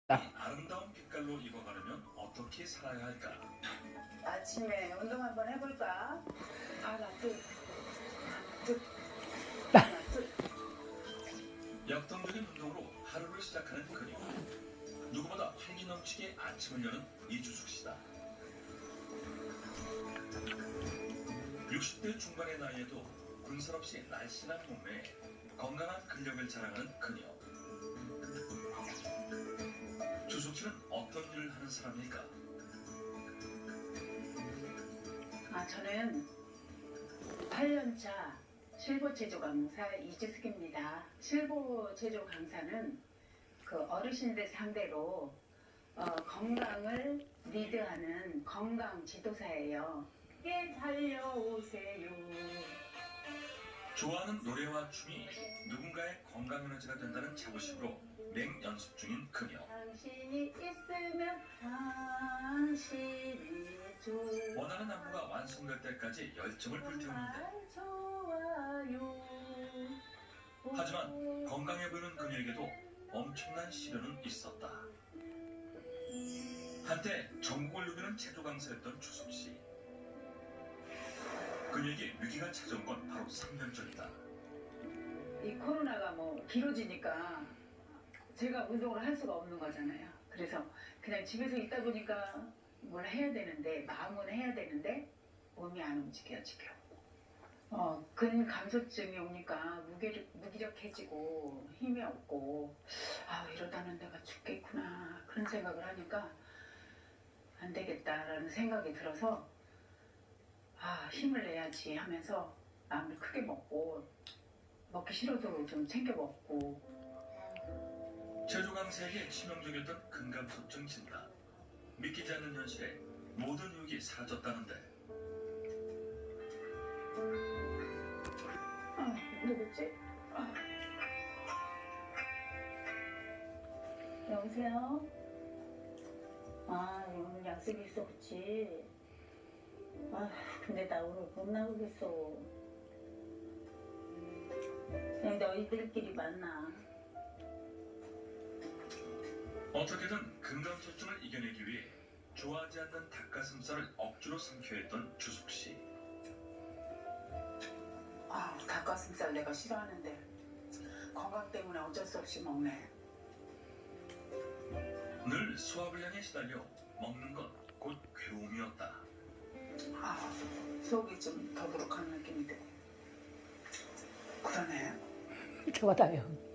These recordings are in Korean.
이 아름다운 빛깔로 입어가려면 어떻게 살아야 할까? 아침에 운동 한번 해볼까? 하나, 둘, 둘, 아. 하나, 둘. 역동적인 운동으로 하루를 시작하는 그녀. 누구보다 활기 넘치게 아침을 여는 이주숙 씨다. 60대 중반의 나이에도 군살 없이 날씬한 몸매에 건강한 근력을 자랑하는 그녀. 주숙 씨는 어떤 일을 하는 사람일까? 저는 8년차 실보체조 강사 이주숙입니다. 실보체조 강사는 그 어르신들 상대로 건강을 리드하는 건강 지도사예요. 함께 달려오세요. 좋아하는 노래와 춤이 누군가의 건강 에너지가 된다는 자부심으로 맹연습 중인 그녀. 당신이 있으면 당신이 좋아. 원하는 안무가 완성될 때까지 열정을 불태우는데, 좋아요. 하지만 건강해 보이는 그녀에게도 엄청난 시련은 있었다. 한때 전국을 누비는 체조 강사였던 주숙 씨. 그녀에게 위기가 찾아온 건 바로 3년 전이다. 이 코로나가 뭐 길어지니까 제가 운동을 할 수가 없는 거잖아요. 그래서 그냥 집에서 있다 보니까 뭘 해야 되는데, 마음은 해야 되는데 몸이 안 움직여 지금. 근감소증이 오니까 무기력해지고 힘이 없고, 이러다는 내가 죽겠구나 그런 생각을 하니까 안 되겠다라는 생각이 들어서 힘을 내야지 하면서 마음을 크게 먹고, 먹기 싫어도 좀 챙겨 먹고. 체조 강사에게 치명적이었던 근감소증 진단. 믿기지 않는 현실에 모든 유혹이 사라졌다는데, 누구지? 여보세요? 오늘 약속이 있어, 그치? 근데 나 오늘 못 나오겠어. 그냥 너희들끼리 만나. 어떻게든 근감소증을 이겨내기 위해 좋아하지 않는 닭가슴살을 억지로 삼켜야 했던 주숙 씨. 닭가슴살 내가 싫어하는데 건강 때문에 어쩔 수 없이 먹네. 늘 수압을 향해 시달려 먹는 건 곧 괴로움이었다. 속이 좀 더부룩한 느낌인데. 그러네. 좋아요.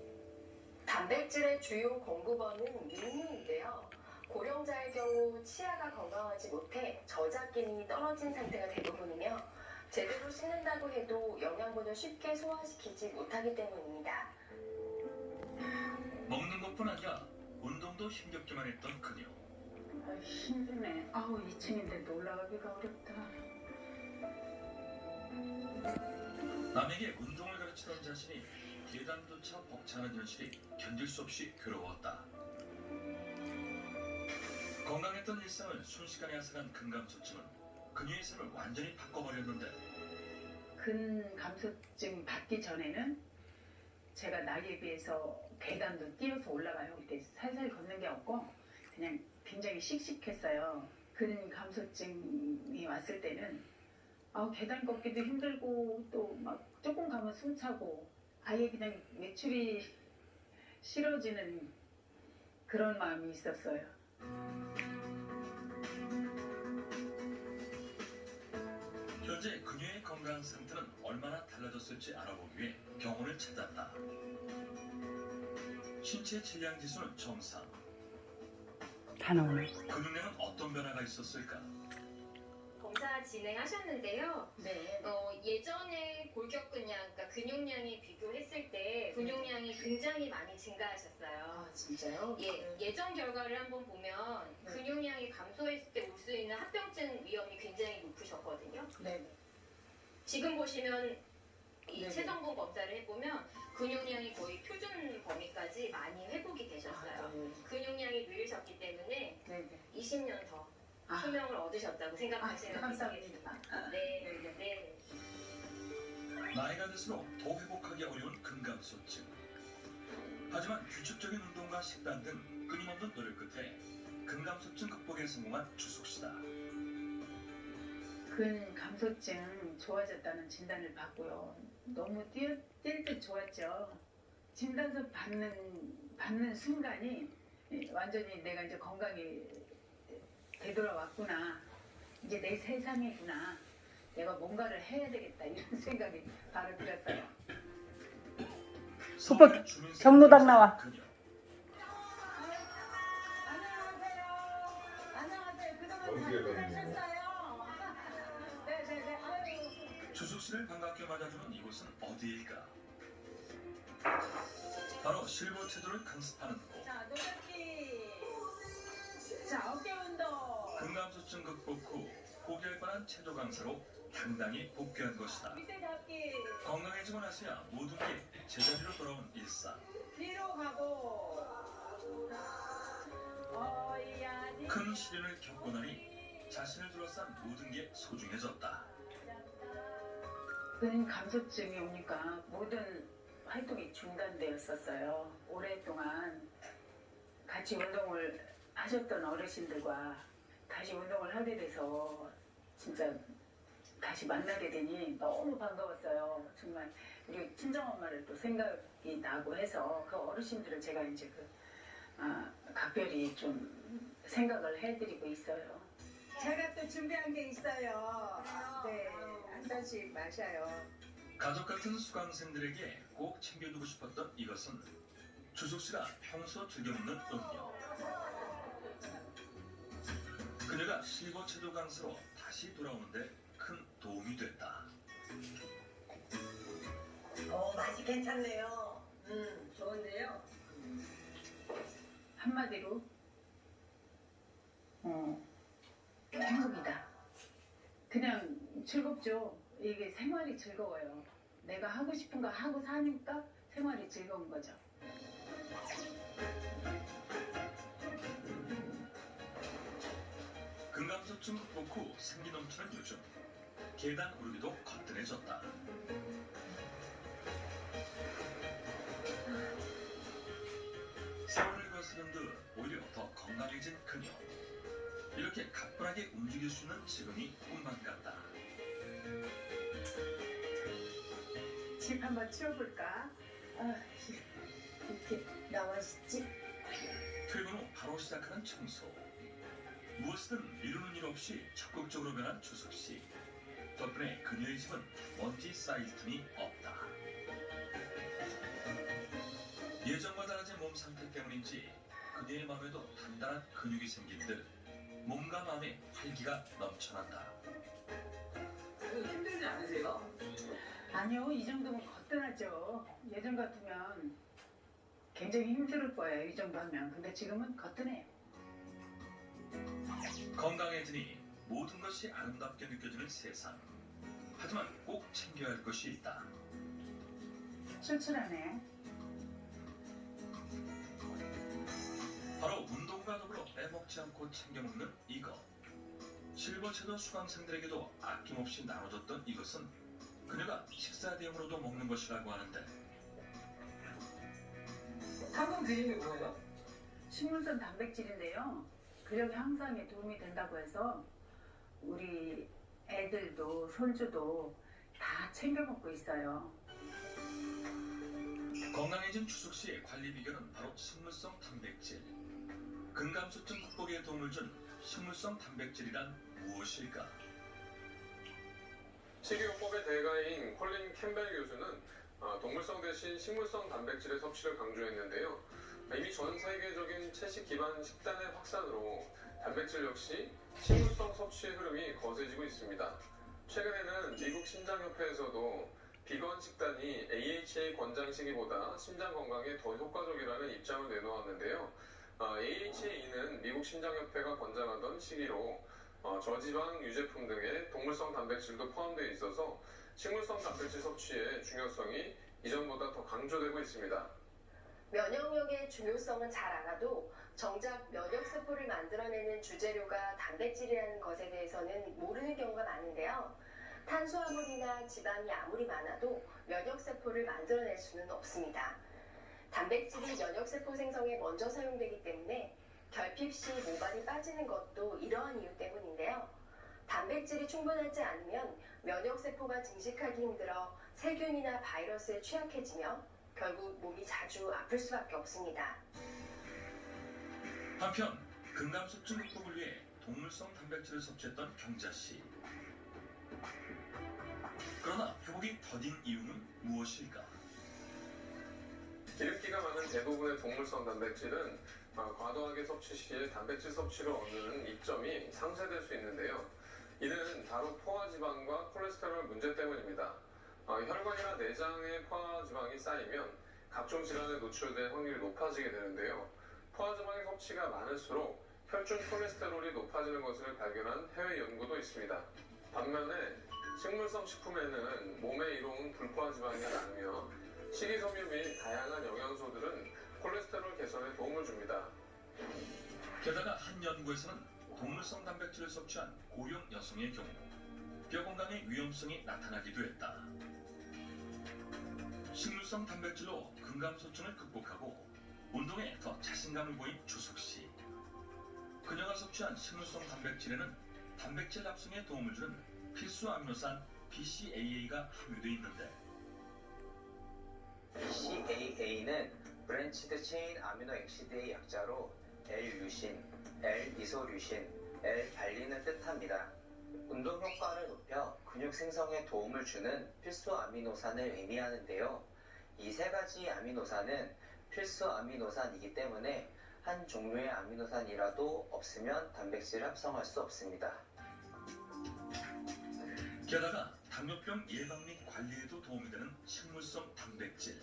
단백질의 주요 공급원은 육류인데요. 고령자의 경우 치아가 건강하지 못해 저작 기능이 떨어진 상태가 대부분이며, 제대로 씹는다고 해도 영양분을 쉽게 소화시키지 못하기 때문입니다. 먹는 것뿐 아니라 운동도 힘겹게만 했던 그녀. 힘드네. 2층인데 올라가기가 어렵다. 남에게 운동을 가르치던 자신이 계단조차 벅차는 현실이 견딜 수 없이 괴로웠다. 건강했던 일상을 순식간에 앗아간 근감소증은 그녀의 삶을 완전히 바꿔버렸는데, 근감소증 받기 전에는 제가 나이에 비해서 계단도 뛰어서 올라가요. 이렇게 살살 걷는 게 없고 그냥 굉장히 씩씩했어요. 근감소증이 왔을 때는 계단 걷기도 힘들고, 또 막 조금 가면 숨 차고, 아예 그냥 외출이 싫어지는 그런 마음이 있었어요. 현재 그녀의 건강 상태는 얼마나 달라졌을지 알아보기 위해 병원을 찾았다. 신체 질량 지수는 정상. 다 나오네. 근육량은 어떤 변화가 있었을까? 검사 진행하셨는데요. 네. 예전에 골격근량, 그러니까 근육량이 비교했을 때 근육량이 굉장히 많이 증가하셨어요. 진짜요? 예전 결과를 한번 보면 네. 근육량이 감소했을 때 올 수 있는 합병증 위험이 굉장히 높으셨거든요. 네. 지금 보시면 이 네네. 체성분 검사를 해보면 근육량이 거의 표준 범위까지 많이 회복이 되셨어요. 네. 근육량이 늘으셨기 때문에 네. 20년 더 수명을 얻으셨다고 생각하시면 되겠습니다. 감사합니다. 네. 나이가 들수록 더 회복하기 어려운 근감소증. 하지만 규칙적인 운동과 식단 등 끊임없는 노력 끝에 근감소증 극복에 성공한 주숙 씨다. 근감소증 좋아졌다는 진단을 받고요. 너무 뛸 듯 좋았죠. 진단서 받는 순간이 완전히 내가 이제 건강이 되돌아왔구나. 이제 내 세상이구나. 내가 뭔가를 해야 되겠다. 이런 생각이 바로 들었어요. 오빠 경로당 나와. 그녀. 안녕하세요. 그동안 잘 지내셨어요? 네네네. 아유. 주숙 씨를 반갑게 맞아주는 이곳은 어디일까? 바로 실버 체조를 강습하는 곳. 자, 노젓기. 자, 어깨 운동. 근감소증 극복 후 포기할 뻔한 체조 강사로 당당히 복귀한 것이다. 밑에 잡기. 건강해지고 나서야 모든 게 제자리로 돌아온 일상. 뒤로 가고. 어이야니. 큰 시련을 겪고 나니 자신을 둘러싼 모든 게 소중해졌다. 근감소증이 오니까 모든 활동이 중단되었었어요. 오랫동안 같이 운동을 하셨던 어르신들과 다시 운동을 하게 돼서 진짜 다시 만나게 되니 너무 반가웠어요. 정말 우리 친정엄마를 또 생각이 나고 해서 그 어르신들을 제가 이제 각별히 좀 생각을 해드리고 있어요. 제가 또 준비한 게 있어요. 네, 한 잔씩 마셔요. 가족 같은 수강생들에게 꼭 챙겨주고 싶었던 이것은 주숙 씨가 평소 즐겨 먹는 음료. 그녀가 실버 체조 강사로 다시 돌아오는데 큰 도움이 됐다. 맛이 괜찮네요. 좋은데요? 한마디로 행복이다. 그냥 즐겁죠. 이게 생활이 즐거워요. 내가 하고 싶은 거 하고 사니까 생활이 즐거운 거죠. 근감소증 극복 후 생기 넘치는 요즘 계단 오르기도 거뜬해졌다. 세월을 거스른 듯 오히려 더 건강해진 그녀. 이렇게 가뿐하게 움직일 수 있는 지금이 꿈만 같다. 집 한번 치워볼까? 이렇게 나와있지? 퇴근 후 바로 시작하는 청소. 무엇이든 미루는 일 없이 적극적으로 변한 주숙 씨. 덕분에 그녀의 집은 먼지 쌓일 틈이 없다. 예전과 달라진 몸 상태 때문인지 그녀의 마음에도 단단한 근육이 생긴 듯 몸과 마음에 활기가 넘쳐난다. 힘들지 않으세요? 아니요, 이 정도면 거뜬하죠. 예전 같으면 굉장히 힘들 거예요. 이 정도 하면. 근데 지금은 거뜬해요. 건강해지니 모든 것이 아름답게 느껴지는 세상. 하지만 꼭 챙겨야 할 것이 있다. 출출하네. 바로 운동과 더불어 빼먹지 않고 챙겨 먹는 이것. 실버체조 수강생들에게도 아낌없이 나눠줬던 이것은 그녀가 식사 대용으로도 먹는 것이라고 하는데 한국 드림이 뭐예요? 식물성 단백질인데요. 근력 향상에 도움이 된다고 해서 우리 애들도 손주도 다 챙겨 먹고 있어요. 건강해진 주숙 씨의 관리 비결은 바로 식물성 단백질. 근감소증 극복에 도움을 준 식물성 단백질이란 무엇일까? 식이요법의 대가인 콜린 캠벨 교수는 동물성 대신 식물성 단백질의 섭취를 강조했는데요. 이미 전 세계적인 채식 기반 식단의 확산으로 단백질 역시 식물성 섭취의 흐름이 거세지고 있습니다. 최근에는 미국 심장협회에서도 비건 식단이 AHA 권장 시기보다 심장 건강에 더 효과적이라는 입장을 내놓았는데요. AHA는 미국 심장협회가 권장하던 시기로 저지방 유제품 등의 동물성 단백질도 포함되어 있어서 식물성 단백질 섭취의 중요성이 이전보다 더 강조되고 있습니다. 면역력의 중요성은 잘 알아도 정작 면역세포를 만들어내는 주재료가 단백질이라는 것에 대해서는 모르는 경우가 많은데요. 탄수화물이나 지방이 아무리 많아도 면역세포를 만들어낼 수는 없습니다. 단백질이 면역세포 생성에 먼저 사용되기 때문에 결핍 시 모발이 빠지는 것도 이러한 이유 때문인데요. 단백질이 충분하지 않으면 면역세포가 증식하기 힘들어 세균이나 바이러스에 취약해지며 결국 몸이 자주 아플 수밖에 없습니다. 한편 근감소증 극복을 위해 동물성 단백질을 섭취했던 경자 씨. 그러나 회복이 더딘 이유는 무엇일까? 기름기가 많은 대부분의 동물성 단백질은 과도하게 섭취 시에 단백질 섭취를 얻는 이점이 상쇄될 수 있는데요. 이는 바로 포화지방과 콜레스테롤 문제 때문입니다. 혈관이나 내장에 포화지방이 쌓이면 각종 질환에 노출될 확률이 높아지게 되는데요. 포화지방의 섭취가 많을수록 혈중 콜레스테롤이 높아지는 것을 발견한 해외 연구도 있습니다. 반면에 식물성 식품에는 몸에 이로운 불포화지방이 많으며 식이섬유 및 다양한 영양소들은 콜레스테롤 개선에 도움을 줍니다. 게다가 한 연구에서는 동물성 단백질을 섭취한 고령 여성의 경우 뼈 건강의 위험성이 나타나기도 했다. 식물성 단백질로 근감소증을 극복하고 운동에 더 자신감을 보인 주석 씨. 그녀가 섭취한 식물성 단백질에는 단백질 합성에 도움을 주는 필수 아미노산 BCAA가 함유되어 있는데 BCAA는 브랜치드 체인 아미노 액시드의 약자로 L-류신, L-이소류신, L-발린을 뜻합니다. 운동 효과를 높여 근육 생성에 도움을 주는 필수 아미노산을 의미하는데요. 이 세 가지 아미노산은 필수 아미노산이기 때문에 한 종류의 아미노산이라도 없으면 단백질을 합성할 수 없습니다. 게다가 당뇨병 예방 및 관리에도 도움이 되는 식물성 단백질.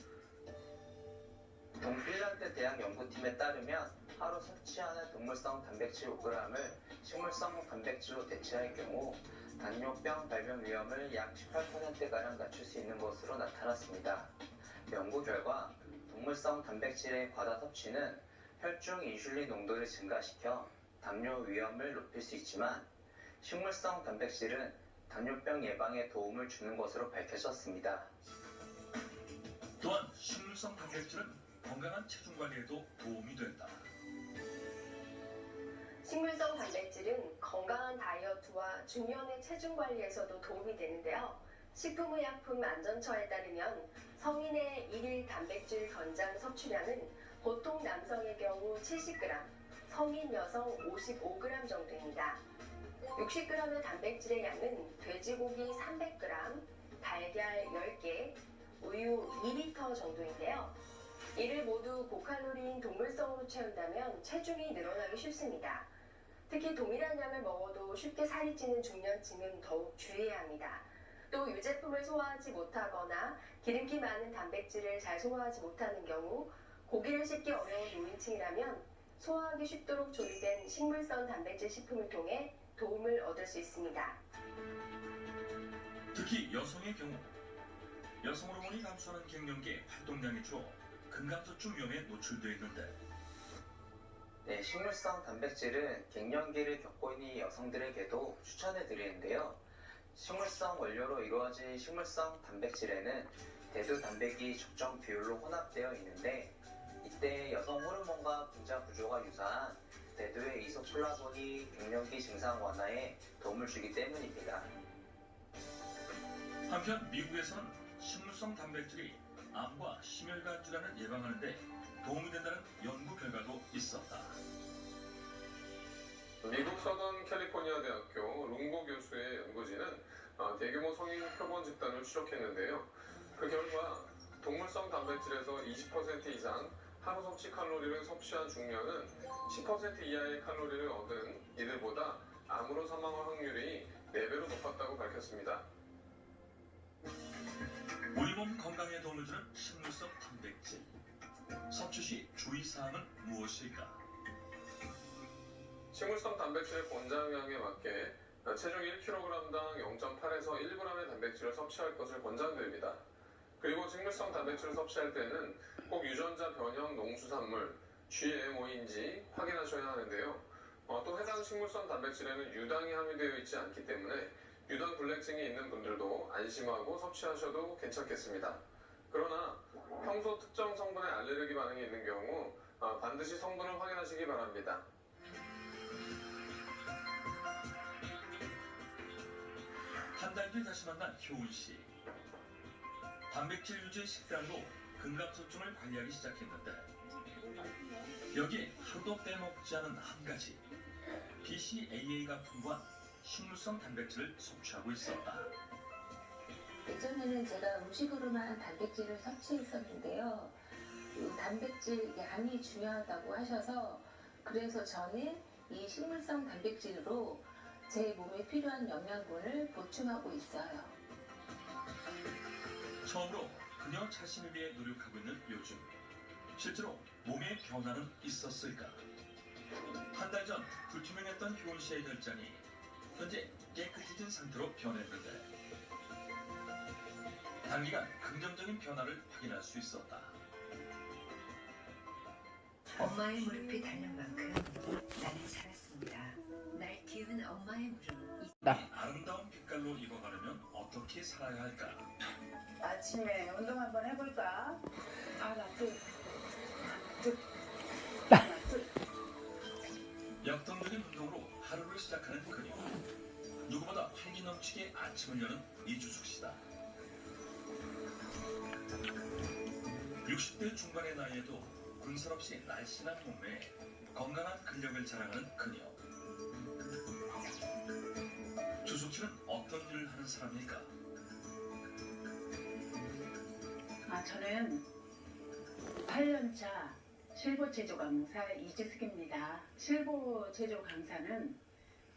동핀란드 대학 연구팀에 따르면 하루 섭취하는 동물성 단백질 5g을 식물성 단백질로 대체할 경우 당뇨병 발병 위험을 약 18%가량 낮출 수 있는 것으로 나타났습니다. 연구 결과 동물성 단백질의 과다 섭취는 혈중 인슐린 농도를 증가시켜 당뇨 위험을 높일 수 있지만 식물성 단백질은 당뇨병 예방에 도움을 주는 것으로 밝혀졌습니다. 또한 식물성 단백질은 건강한 체중 관리에도 도움이 된다. 식물성 단백질은 건강한 다이어트와 중년의 체중 관리에서도 도움이 되는데요. 식품의약품안전처에 따르면 성인의 일일 단백질 권장 섭취량은 보통 남성의 경우 70g, 성인 여성 55g 정도입니다. 60g의 단백질의 양은 돼지고기 300g, 달걀 10개, 우유 2리터 정도인데요. 이를 모두 고칼로리인 동물성으로 채운다면 체중이 늘어나기 쉽습니다. 특히 동일한 양을 먹어도 쉽게 살이 찌는 중년층은 더욱 주의해야 합니다. 또 유제품을 소화하지 못하거나 기름기 많은 단백질을 잘 소화하지 못하는 경우 고기를 씹기 어려운 노인층이라면 소화하기 쉽도록 조리된 식물성 단백질 식품을 통해 도움을 얻을 수 있습니다. 특히 여성의 경우 여성 호르몬이 감소하는 갱년기의 활동량이 줄어 근감소증 위험에 노출되어 있는데 네, 식물성 단백질은 갱년기를 겪고 있는 여성들에게도 추천해 드리는데요. 식물성 원료로 이루어진 식물성 단백질에는 대두 단백이 적정 비율로 혼합되어 있는데 이때 여성 호르몬과 분자 구조가 유사한 대두의 이소플라본이 갱년기 증상 완화에 도움을 주기 때문입니다. 한편 미국에서는 식물성 단백질이 암과 심혈관 질환을 예방하는 데 도움이 된다는 연구 결과도 있었다. 미국 서던 캘리포니아 대학교 룽고 교수의 연구진은 대규모 성인 표본 집단을 추적했는데요. 그 결과 동물성 단백질에서 20% 이상 하루 섭취 칼로리를 섭취한 중년은 10% 이하의 칼로리를 얻은 이들보다 암으로 사망할 확률이 4배로 높았다고 밝혔습니다. 우리 몸 건강에 도움을 주는 식물성 단백질. 섭취 시 주의사항은 무엇일까? 식물성 단백질의 권장량에 맞게 체중 1kg당 0.8에서 1g의 단백질을 섭취할 것을 권장드립니다. 그리고 식물성 단백질을 섭취할 때는 꼭 유전자 변형 농수산물 GMO인지 확인하셔야 하는데요. 또 해당 식물성 단백질에는 유당이 함유되어 있지 않기 때문에 유당 불내증이 있는 분들도 안심하고 섭취하셔도 괜찮겠습니다. 그러나 평소 특정 성분에 알레르기 반응이 있는 경우 반드시 성분을 확인하시기 바랍니다. 달 뒤 다시 만난 효은 씨. 단백질 유지 식단으로 근감소증을 관리하기 시작했는데 여기에 하루도 빼먹지 않은 한 가지 BCAA가 풍부한 식물성 단백질을 섭취하고 있었다. 예전에는 제가 음식으로만 단백질을 섭취했었는데요. 이 단백질 양이 중요하다고 하셔서 그래서 저는 이 식물성 단백질로 제 몸에 필요한 영양분을 보충하고 있어요. 처음으로 그녀 자신을 위해 노력하고 있는 요즘 실제로 몸에 변화는 있었을까? 한 달 전 불투명했던 효은 씨의 혈장이 현재 깨끗해진 상태로 변했는데 단기간 긍정적인 변화를 확인할 수 있었다. 엄마의 무릎이 닳는 만큼 나는 살았습니다. 날 키운 엄마의 무릎. 이 아름다운 빛깔로 입어가려면 어떻게 살아야 할까? 아침에 운동 한번 해볼까? 역동적인 운동으로 하루를 시작하는 그녀. 누구보다 활기 넘치게 아침을 여는 이주숙 씨다. 60대 중반의 나이에도 군살없이 날씬한 몸매에 건강한 근력을 자랑하는 그녀. 주숙 씨는 어떤 일을 하는 사람일까? 저는 8년차 실버체조 강사 이주숙입니다. 실버체조 강사는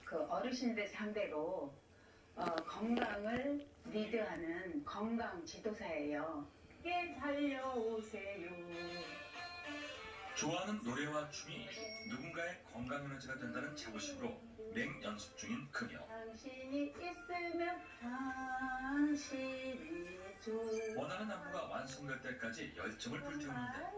그 어르신들 상대로 건강을 리드하는 건강 지도사예요. 달려오세요. 좋아하는 노래와 춤이 누군가의 건강 에너지가 된다는 자부심으로 맹연습 중인 그녀. 당신이 있으면 당신이 좋아. 원하는 안무가 완성될 때까지 열정을 불태우는데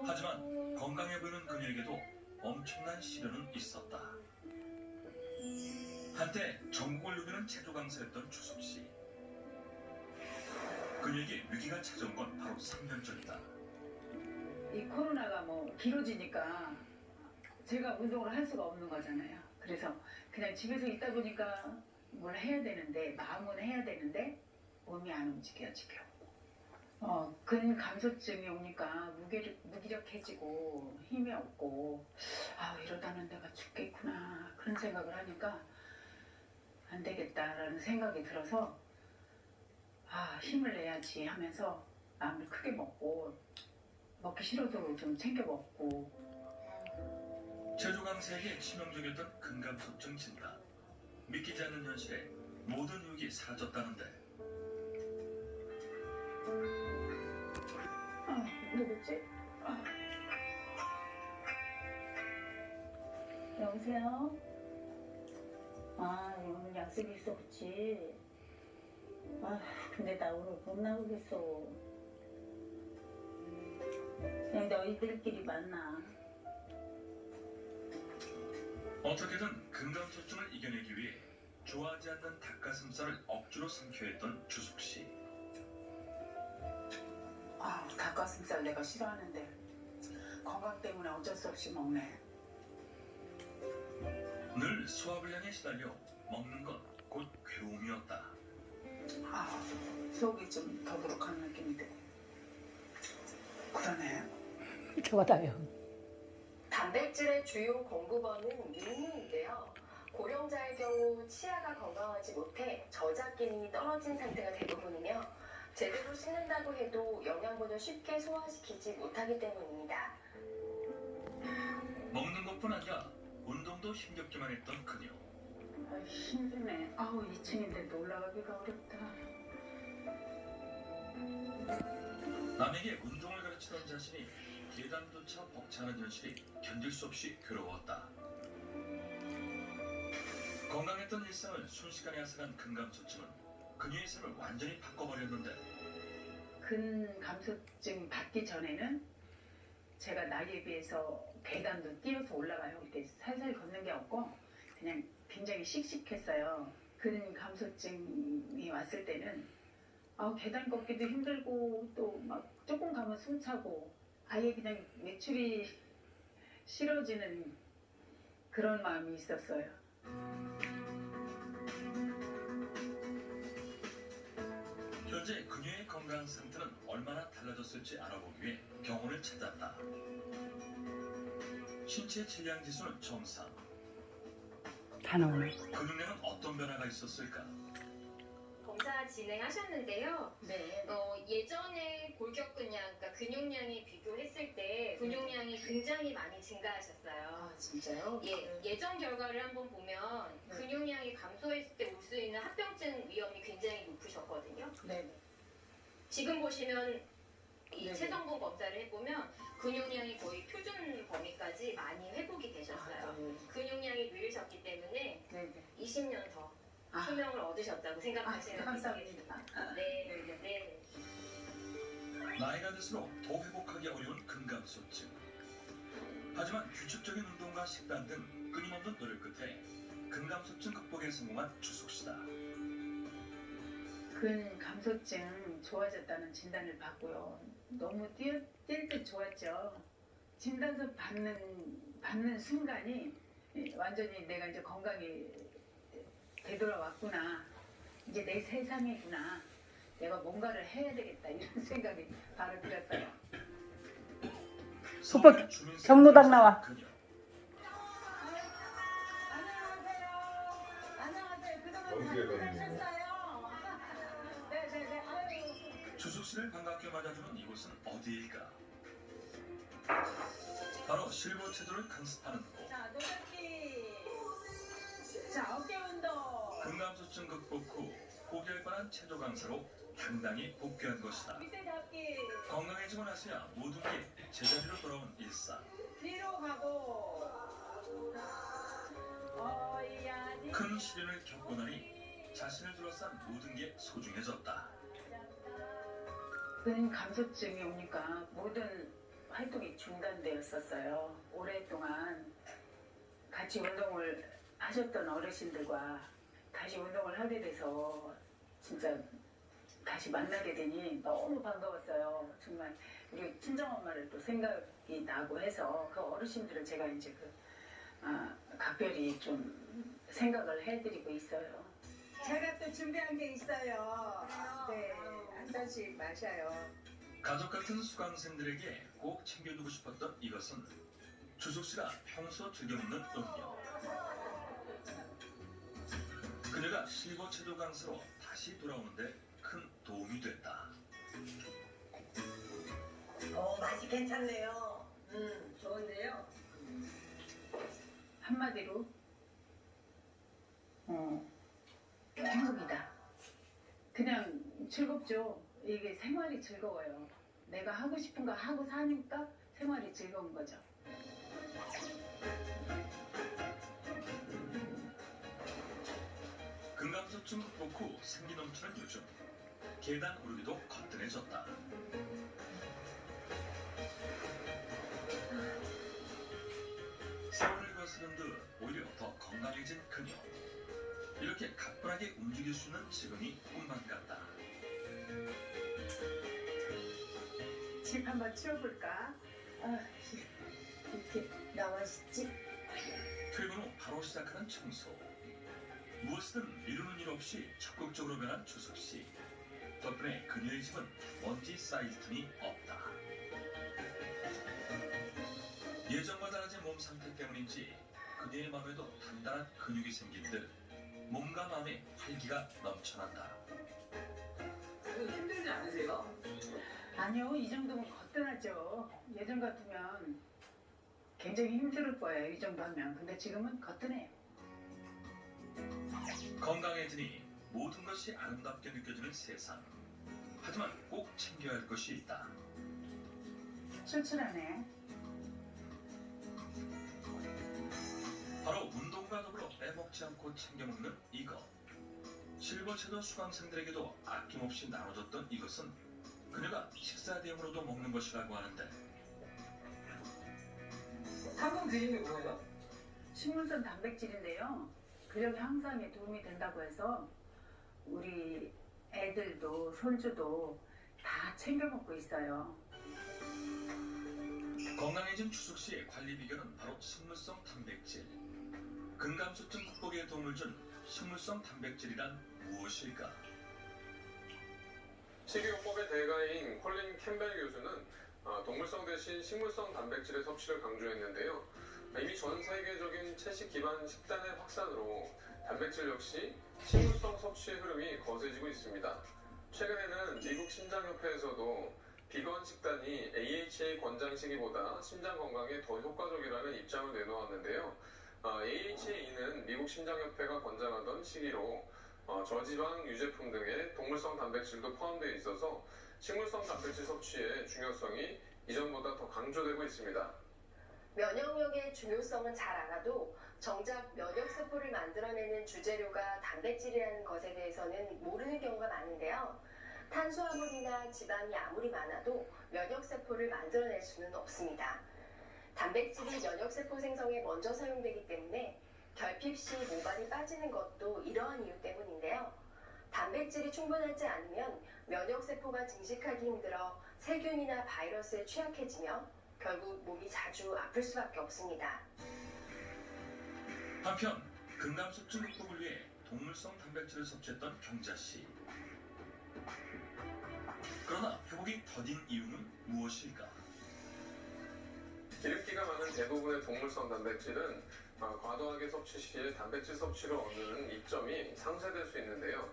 하지만 건강해 보이는 그녀에게도 엄청난 시련은 있었다. 한때 전국을 누비는 체조 강사였던 주숙 씨. 그녀에게 위기가 찾아온 건 바로 3년 전이다. 이 코로나가 길어지니까 제가 운동을 할 수가 없는 거잖아요. 그래서 그냥 집에서 있다 보니까 뭘 해야 되는데 마음은 해야 되는데 몸이 안 움직여지고 근감소증이 오니까 무기력해지고 힘이 없고 이러다는 내가 죽겠구나 그런 생각을 하니까 안 되겠다라는 생각이 들어서 힘을 내야지 하면서 마음을 크게 먹고 먹기 싫어도 좀 챙겨 먹고. 체조 강사에게 치명적이었던 근감소증 진단. 믿기지 않는 현실에 모든 의욕이 사라졌다는데. 누구지? 여보세요? 오늘 약속이 있어, 그치? 근데 나 오늘 못 나오겠어. 그냥 너희들끼리 만나. 어떻게든 근감소증을 이겨내기 위해 좋아하지 않는 닭가슴살을 억지로 삼켜했던 주숙 씨. 닭가슴살 내가 싫어하는데 건강 때문에 어쩔 수 없이 먹네. 늘 소화불량에 시달려 먹는 것 곧 괴로움이었다. 속이 좀 더부룩한 느낌인데. 그러네. 좋아요. 단백질의 주요 공급원은 린닌인데요. 고령자의 경우 치아가 건강하지 못해 저작 기능이 떨어진 상태가 대부분이며 제대로 씹는다고 해도 영양분을 쉽게 소화시키지 못하기 때문입니다. 먹는 것뿐 아니라 운동도 힘겹기만 했던 그녀. 힘드네. 2층인데도 올라가기가 어렵다. 남에게 운동을 가르치던 자신이 계단조차 벅차는 현실이 견딜 수 없이 괴로웠다. 건강했던 일상을 순식간에 앗아간 근감소증은 그녀의 삶을 완전히 바꿔버렸는데 근감소증 받기 전에는 제가 나이에 비해서 계단도 뛰어서 올라가요. 이렇게 살살 걷는 게 없고 그냥 굉장히 씩씩했어요. 근감소증이 왔을 때는 계단 걷기도 힘들고 또 막 조금 가면 숨 차고 아예 그냥 외출이 싫어지는 그런 마음이 있었어요. 현재 그녀의 건강 상태는 얼마나 달라졌을지 알아보기 위해 병원을 찾았다. 신체 질량 지수는 정상. 다 나오네. 근육량은 어떤 변화가 있었을까? 검사 진행하셨는데요. 네. 예전에 골격근량, 그러니까 근육량이 비교했을 때 근육량이 굉장히 많이 증가하셨어요. 아, 진짜요? 예전 결과를 한번 보면 네. 근육량이 감소했을 때 올 수 있는 합병증 위험이 굉장히 높으셨거든요. 네. 지금 보시면 이 네네. 체성분 검사를 해보면 근육량이 거의 표준 범위까지 많이 회복이 되셨어요. 아, 네. 근육량이 늘으셨기 때문에 네. 20년 더 아. 수명을 얻으셨다고 생각하시면 감사합니다. 네. 네. 나이가 들수록 더 회복하기 어려운 근감소증. 하지만 규칙적인 운동과 식단 등 끊임없는 노력 끝에 근감소증 극복에 성공한 주숙 씨다. 근감소증 좋아졌다는 진단을 받고요. 너무 뛸 듯 좋았죠. 진단서 받는 순간이 완전히 내가 이제 건강이 되돌아왔구나. 이제 내 세상이구나. 내가 뭔가를 해야 되겠다. 이런 생각이 바로 들었어요. 오빠 경로당 나와. 그녀. 안녕하세요. 그동안 잘하셨어요? 네네네. 아유. 주숙 씨를 반갑게 맞아주는 이곳은 어디일까? 바로 실버 체조를 강습하는 곳. 자, 노젓기. 자, 어깨 운동. 근감소증 극복 후 포기할 뻔한 체조 강사로 당당히 복귀한 것이다. 밑에 잡기. 건강해지고 나서야 모든 게 제자리로 돌아온 일상. 뒤로 가고. 어이야니. 큰 시련을 겪고 나니 자신을 둘러싼 모든 게 소중해졌다. 근감소증이 오니까 모든 활동이 중단되었었어요. 오랫동안 같이 운동을 하셨던 어르신들과 다시 운동을 하게 돼서 진짜 다시 만나게 되니 너무 반가웠어요. 정말 우리 친정엄마를 또 생각이 나고 해서 그 어르신들을 제가 이제 각별히 좀 생각을 해드리고 있어요. 제가 또 준비한 게 있어요. 네, 한 잔씩 마셔요. 가족 같은 수강생들에게 꼭 챙겨두고 싶었던 이것은 주숙 씨가 평소 즐겨 먹는 음료. 그녀가 실버 체조 강사로 다시 돌아오는데 큰 도움이 됐다. 맛이 괜찮네요. 좋은데요? 한마디로 행복이다. 그냥 즐겁죠. 이게 생활이 즐거워요. 내가 하고 싶은 거 하고 사니까 생활이 즐거운 거죠. 근감소증 극복 후 생기 넘치는 요즘 계단 오르기도 거뜬해졌다. 세월을 거스른 듯 오히려 더 건강해진 그녀. 이렇게 가뿐하게 움직일 수 있는 지금이 꿈만 같다. 집 한번 치워볼까? 이렇게 나와있지? 퇴근 후 바로 시작하는 청소. 무엇이든 미루는 일 없이 적극적으로 변한 주숙 씨. 덕분에 그녀의 집은 먼지 쌓일 틈이 없다. 예전과 달라진 몸 상태 때문인지 그녀의 마음에도 단단한 근육이 생긴 듯 몸과 마음에 활기가 넘쳐난다. 힘들지 않으세요? 아니요, 이 정도면 거뜬하죠. 예전 같으면 굉장히 힘들 거예요. 이 정도 하면. 근데 지금은 거뜬해요. 건강해지니 모든 것이 아름답게 느껴지는 세상. 하지만 꼭 챙겨야 할 것이 있다. 출출하네. 바로 운동과 더불어 빼먹지 않고 챙겨 먹는 이것. 실버체조 수강생들에게도 아낌없이 나눠줬던 이것은 그녀가 식사 대용으로도 먹는 것이라고 하는데 방금 드신 게 뭐예요? 식물성 단백질인데요. 근력 향상에 도움이 된다고 해서 우리 애들도 손주도 다 챙겨 먹고 있어요. 건강해진 주숙 씨의 관리 비결은 바로 식물성 단백질. 근감소증 극복에 도움을 준 식물성 단백질이란 무엇일까? 식이요법의 대가인 콜린 캠벨 교수는 동물성 대신 식물성 단백질의 섭취를 강조했는데요. 이미 전 세계적인 채식 기반 식단의 확산으로 단백질 역시 식물성 섭취의 흐름이 거세지고 있습니다. 최근에는 미국 심장협회에서도 비건 식단이 AHA 권장 시기보다 심장 건강에 더 효과적이라는 입장을 내놓았는데요. AHA는 미국 심장협회가 권장하던 시기로 저지방 유제품 등의 동물성 단백질도 포함되어 있어서 식물성 단백질 섭취의 중요성이 이전보다 더 강조되고 있습니다. 면역력의 중요성은 잘 알아도 정작 면역세포를 만들어내는 주재료가 단백질이라는 것에 대해서는 모르는 경우가 많은데요. 탄수화물이나 지방이 아무리 많아도 면역세포를 만들어낼 수는 없습니다. 단백질이 면역세포 생성에 먼저 사용되기 때문에 결핍 시 모발이 빠지는 것도 이러한 이유 때문인데요. 단백질이 충분하지 않으면 면역세포가 증식하기 힘들어 세균이나 바이러스에 취약해지며 결국 몸이 자주 아플 수밖에 없습니다. 한편 근감소증 극복을 위해 동물성 단백질을 섭취했던 경자 씨. 그러나 회복이 더딘 이유는 무엇일까? 기름기가 많은 대부분의 동물성 단백질은 과도하게 섭취 시에 단백질 섭취를 얻는 이점이 상쇄될 수 있는데요.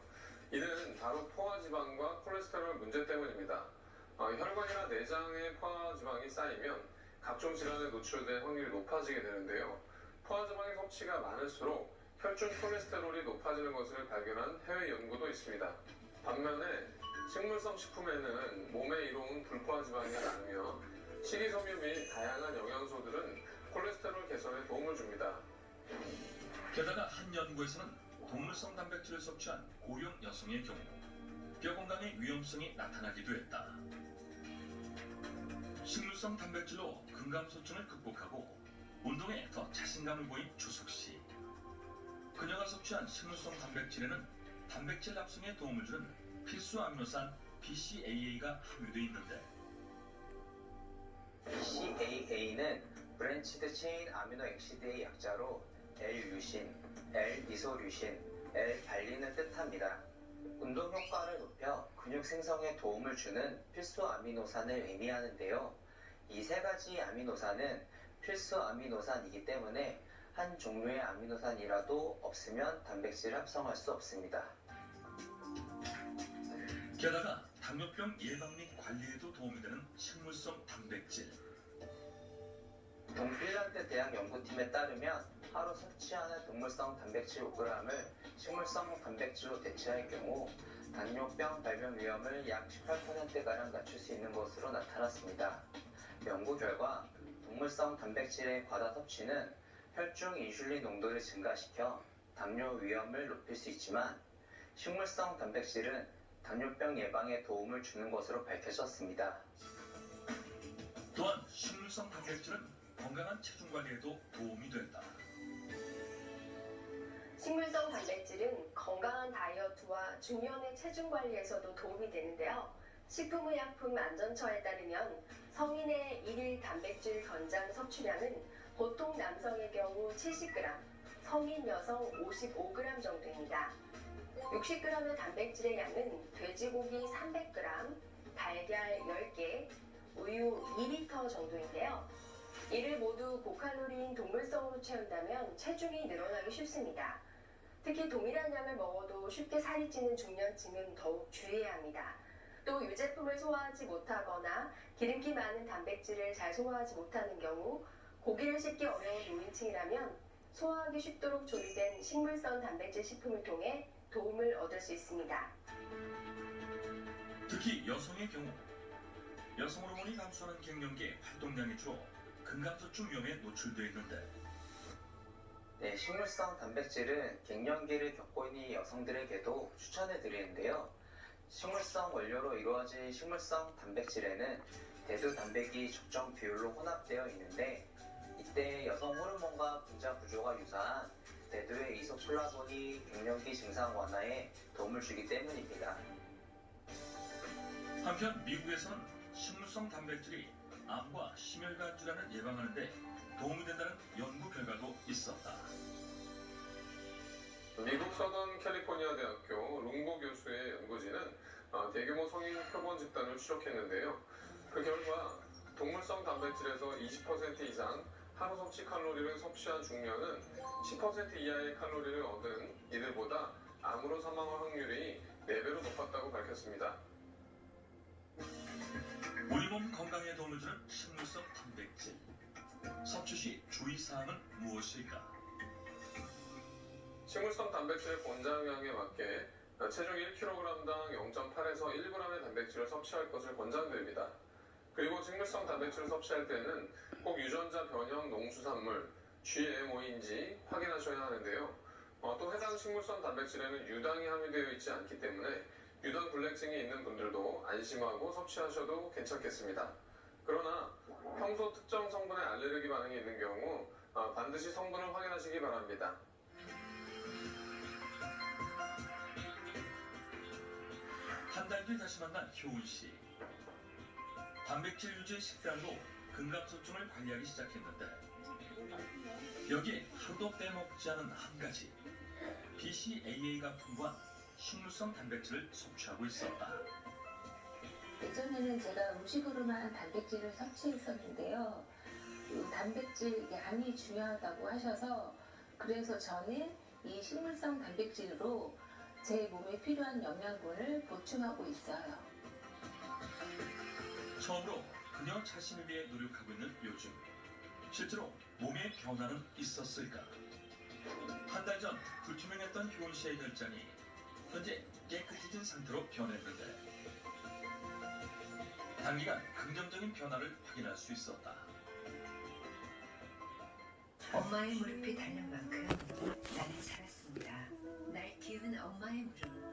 이는 바로 포화지방과 콜레스테롤 문제 때문입니다. 혈관이나 내장에 포화지방이 쌓이면 각종 질환에 노출될 확률이 높아지게 되는데요. 포화지방의 섭취가 많을수록 혈중 콜레스테롤이 높아지는 것을 발견한 해외 연구도 있습니다. 반면에 식물성 식품에는 몸에 이로운 불포화지방이 많으며 식이섬유 및 다양한 영양소들은 콜레스테롤 개선에 도움을 줍니다. 게다가 한 연구에서는 동물성 단백질을 섭취한 고령 여성의 경우 뼈 건강에 위험성이 나타나기도 했다. 식물성 단백질로 근감소증을 극복하고 운동에 더 자신감을 보인 주석 씨. 그녀가 섭취한 식물성 단백질에는 단백질 합성에 도움을 주는 필수 아미노산 BCAA가 함유되어 있는데 BCAA는 브랜치드 체인 아미노 액시드의 약자로 L-류신, L-이소류신, L-발린을 뜻합니다. 운동 효과를 높여 근육 생성에 도움을 주는 필수 아미노산을 의미하는데요. 이 세 가지 아미노산은 필수 아미노산이기 때문에 한 종류의 아미노산이라도 없으면 단백질 합성할 수 없습니다. 게다가 당뇨병 예방 및 관리에도 도움이 되는 식물성 단백질. 동핀란드 대학 연구팀에 따르면 하루 섭취하는 동물성 단백질 5g을 식물성 단백질로 대체할 경우 당뇨병 발병 위험을 약 18%가량 낮출 수 있는 것으로 나타났습니다. 연구 결과 동물성 단백질의 과다 섭취는 혈중 인슐린 농도를 증가시켜 당뇨 위험을 높일 수 있지만 식물성 단백질은 당뇨병 예방에 도움을 주는 것으로 밝혀졌습니다. 또한 식물성 단백질은 건강한 체중 관리에도 도움이 된다. 식물성 단백질은 건강한 다이어트와 중년의 체중 관리에서도 도움이 되는데요. 식품의약품안전처에 따르면 성인의 1일 단백질 권장 섭취량은 보통 남성의 경우 70g, 성인 여성 55g 정도입니다. 60g의 단백질의 양은 돼지고기 300g, 달걀 10개, 우유 2리터 정도인데요. 이를 모두 고칼로리인 동물성으로 채운다면 체중이 늘어나기 쉽습니다. 특히 동일한 양을 먹어도 쉽게 살이 찌는 중년층은 더욱 주의해야 합니다. 또 유제품을 소화하지 못하거나 기름기 많은 단백질을 잘 소화하지 못하는 경우 고기를 씹기 어려운 노인층이라면 소화하기 쉽도록 조리된 식물성 단백질 식품을 통해 도움을 얻을 수 있습니다. 특히 여성의 경우 여성 호르몬이 감소하는 갱년기의 활동량이 줄어 근감소증 위험에 노출되어 있는데 네, 식물성 단백질은 갱년기를 겪고 있는 여성들에게도 추천해 드리는데요. 식물성 원료로 이루어진 식물성 단백질에는 대두 단백이 적정 비율로 혼합되어 있는데 이때 여성 호르몬과 분자 구조가 유사한 대두의 이소플라본이 갱년기 증상 완화에 도움을 주기 때문입니다. 한편 미국에서는 식물성 단백질이 암과 심혈관 질환을 예방하는 데 도움이 된다는 연구 결과도 있었다. 미국 서던 캘리포니아 대학교 룽보 교수의 연구진은 대규모 성인 표본 집단을 추적했는데요. 그 결과 동물성 단백질에서 20% 이상 하루 섭취 칼로리를 섭취한 중년은 10% 이하의 칼로리를 얻은 이들보다 암으로 사망할 확률이 4배로 높았다고 밝혔습니다. 우리 몸 건강에 도움을 주는 식물성 단백질. 섭취 시 주의사항은 무엇일까? 식물성 단백질의 권장량에 맞게 체중 1kg당 0.8에서 1g의 단백질을 섭취할 것을 권장드립니다. 그리고 식물성 단백질을 섭취할 때는 꼭 유전자 변형 농수산물 GMO인지 확인하셔야 하는데요. 또 해당 식물성 단백질에는 유당이 함유되어 있지 않기 때문에 유당 불내증이 있는 분들도 안심하고 섭취하셔도 괜찮겠습니다. 그러나 평소 특정 성분에 알레르기 반응이 있는 경우 반드시 성분을 확인하시기 바랍니다. 한 달 뒤 다시 만난 효은 씨. 단백질 유지 식단으로 근감소증을 관리하기 시작했는데 여기에 하루도 빼먹지 않은 한 가지 BCAA가 풍부한 식물성 단백질을 섭취하고 있었다. 예전에는 제가 음식으로만 단백질을 섭취했었는데요. 단백질 양이 중요하다고 하셔서 그래서 저는 이 식물성 단백질로 제 몸에 필요한 영양분을 보충하고 있어요. 처음으로 그녀 자신을 위해 노력하고 있는 요즘. 실제로 몸에 변화는 있었을까? 한 달 전 불투명했던 효은 씨의 혈장이 현재 깨끗해진 상태로 변했는데 단기간 긍정적인 변화를 확인할 수 있었다. 엄마의 무릎이 닳는 만큼 나는 살았습니다. 날 키운 엄마의 무릎